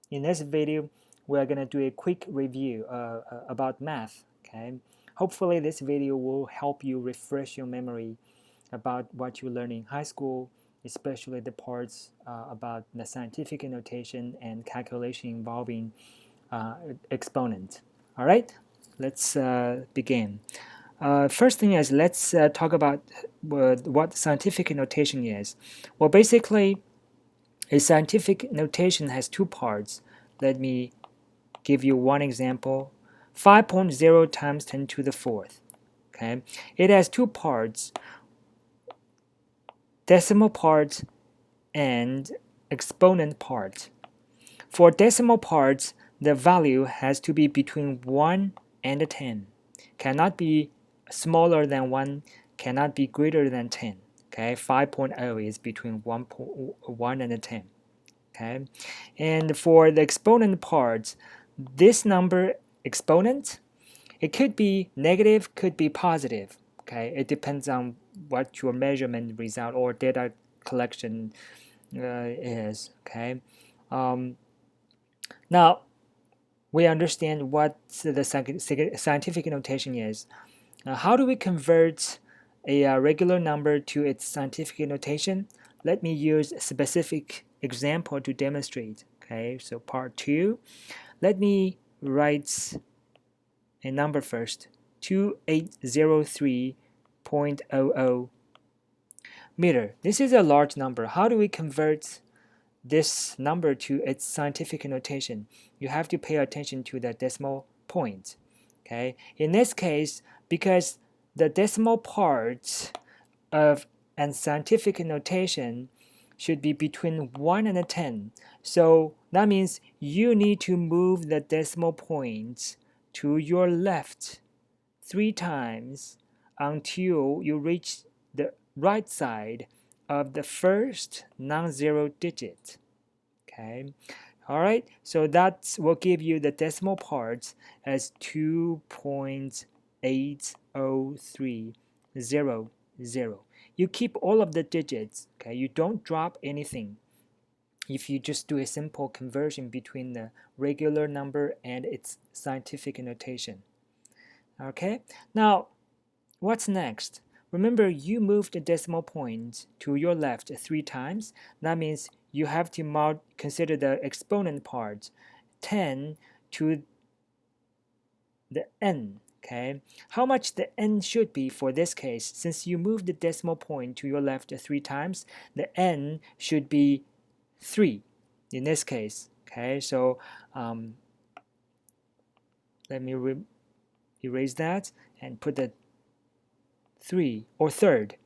In this video, we're going to do a quick review about math. Okay, hopefully this video will help you refresh your memory about what you learned in high school, especially the parts about the scientific notation and calculation involving exponent. All right, let's begin. First thing is, let's talk about what scientific notation is. Well, basically, a scientific notation has two parts. Let me give you one example. 5.0 times 10 to the fourth. Okay, it has two parts, decimal part and exponent part. For decimal parts, the value has to be between 1 and 10. Cannot be smaller than 1, cannot be greater than 10. Okay, 5.0 is between 1 and 10. Okay, and for the exponent part, this number exponent, it could be negative, could be positive. Okay, it depends on what your measurement result or data collection is. Okay, now we understand what the scientific notation is. How do we convert a regular number to its scientific notation? Let me use a specific example to demonstrate. Okay, so part 2. Let me write a number first. 2803.00 meter. This is a large number. How do we convert this number to its scientific notation? You have to pay attention to the decimal point. Okay, in this case, because the decimal part of an scientific notation should be between 1 and 10, so that means you need to move the decimal point to your left 3 times until you reach the right side of the first non-zero digit. Okay, all right, so that will give you the decimal parts as 2.80300. You keep all of the digits. Okay, you don't drop anything if you just do a simple conversion between the regular number and its scientific notation. Okay, now what's next? Remember, you moved the decimal point to your left 3 times. That means you have to consider the exponent part, 10 to the n. Okay, how much the n should be for this case? Since you moved the decimal point to your left 3 times, the n should be 3 in this case. Okay, so let me erase that and put the 3 or third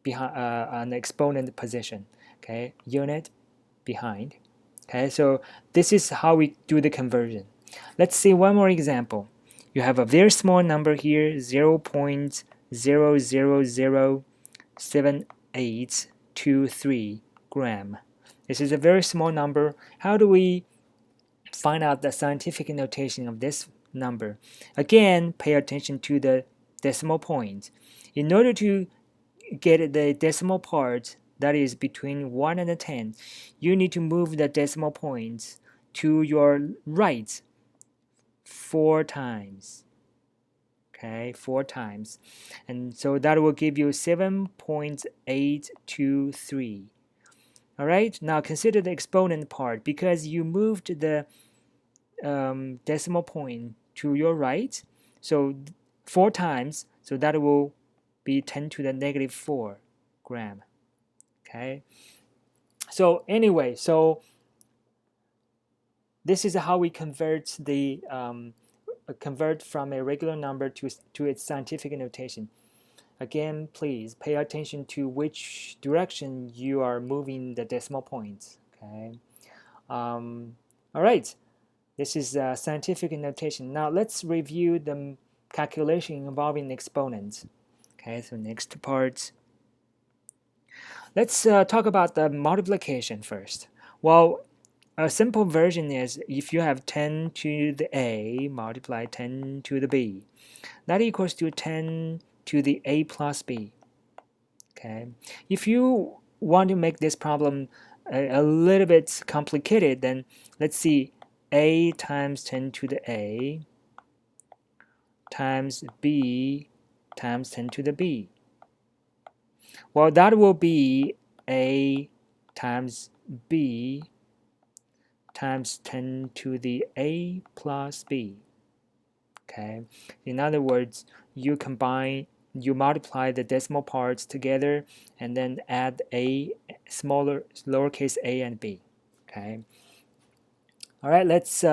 behind on the exponent position. Okay, unit behind. Okay, so this is how we do the conversion. Let's see one more example. You have a very small number here, 0.0007823 gram. This is a very small number. How do we find out the scientific notation of this number? Again, pay attention to the decimal point. In order to get the decimal part that is between 1 and 10, you need to move the decimal point to your right 4 times. Okay, 4 times. And so that will give you 7.823. All right, now consider the exponent part. Because you moved the decimal point to your right, so 4 times, so that will be 10 to the negative 4 gram. Okay, so anyway, so this is how we convert the convert from a regular number to its scientific notation. Again, please pay attention to which direction you are moving the decimal points. Okay, all right, this is scientific notation. Now let's review the calculation involving exponents. Okay, so next part. Let's talk about the multiplication first. Well, a simple version is if you have 10 to the a multiply 10 to the b, that equals to 10 to the a plus b. Okay, if you want to make this problem a little bit complicated, then let's see a times 10 to the a times b times 10 to the b. Well, that will be a times b times 10 to the a plus b. Okay, in other words, you multiply the decimal parts together and then add a lowercase a and b. Okay, all right, let's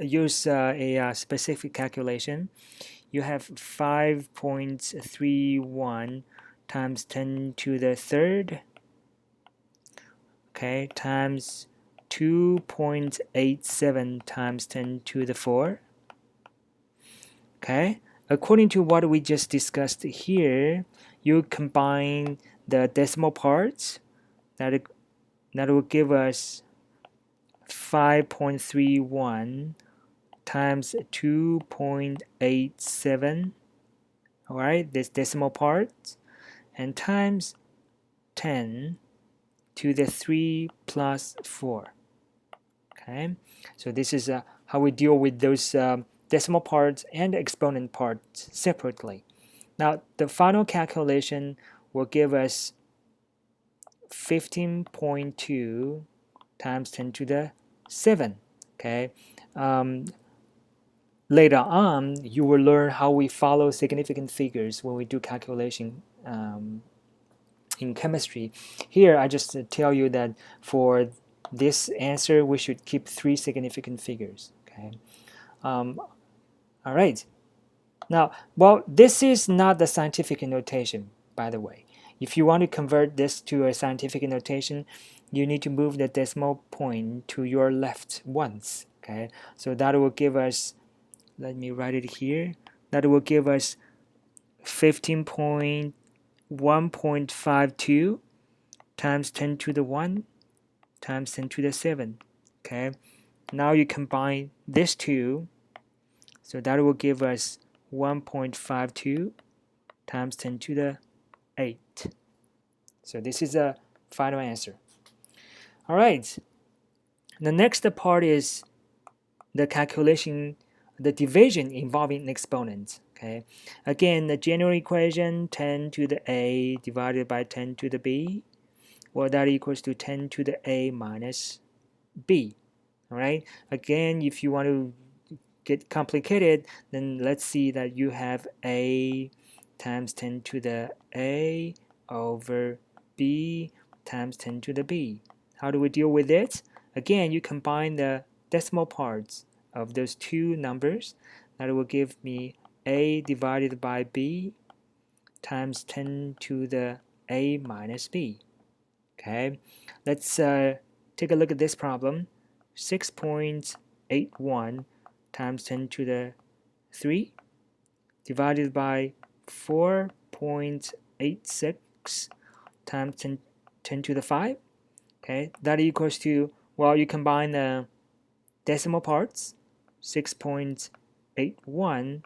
use a specific calculation. You have 5.31 times 10 to the third, okay, times 2.87 times 10 to the 4. Okay, according to what we just discussed here, you combine the decimal parts. That will give us 5.31 times 2.87. All right, this decimal part, and times 10 to the 3 plus 4. Okay, so this is how we deal with those decimal parts and exponent parts separately. Now, the final calculation will give us 15.2 times 10 to the 7. Okay. Later on, you will learn how we follow significant figures when we do calculation in chemistry. Here, I just tell you that for this answer, we should keep 3 significant figures. Okay. All right. Now, well, this is not the scientific notation, by the way. If you want to convert this to a scientific notation, you need to move the decimal point to your left once. Okay, so that will give us, let me write it here, that will give us 15.1.52 times 10 to the 1 times 10 to the 7. Okay, now you combine these two, so that will give us 1.52 times 10 to the 8. So this is a final answer. All right. The next part is the calculation, the division involving exponents. Okay. Again, the general equation 10 to the a divided by 10 to the b, well, that equals to 10 to the a minus b. All right. Again, if you want to get complicated, then let's see that you have a times 10 to the a over b times 10 to the b. How do we deal with it? Again, you combine the decimal parts of those two numbers. That will give me a divided by b times 10 to the a minus b. Okay, let's take a look at this problem. 6.81 times 10 to the 3 divided by 4.86 times 10 to the 5. Okay, that equals to, well, you combine the decimal parts, 6.81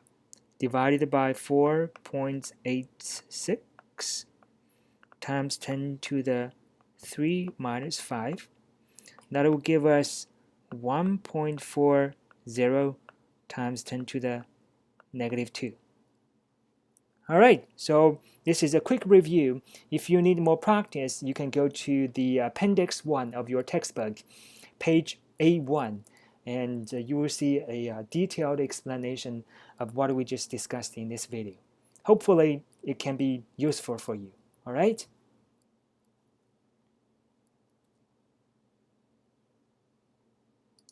divided by 4.86 times 10 to the 3 minus 5. That will give us 1.40 times 10 to the negative 2. All right, so this is a quick review. If you need more practice, you can go to the appendix 1 of your textbook, page A1, and you will see a detailed explanation of what we just discussed in this video. Hopefully, it can be useful for you. All right?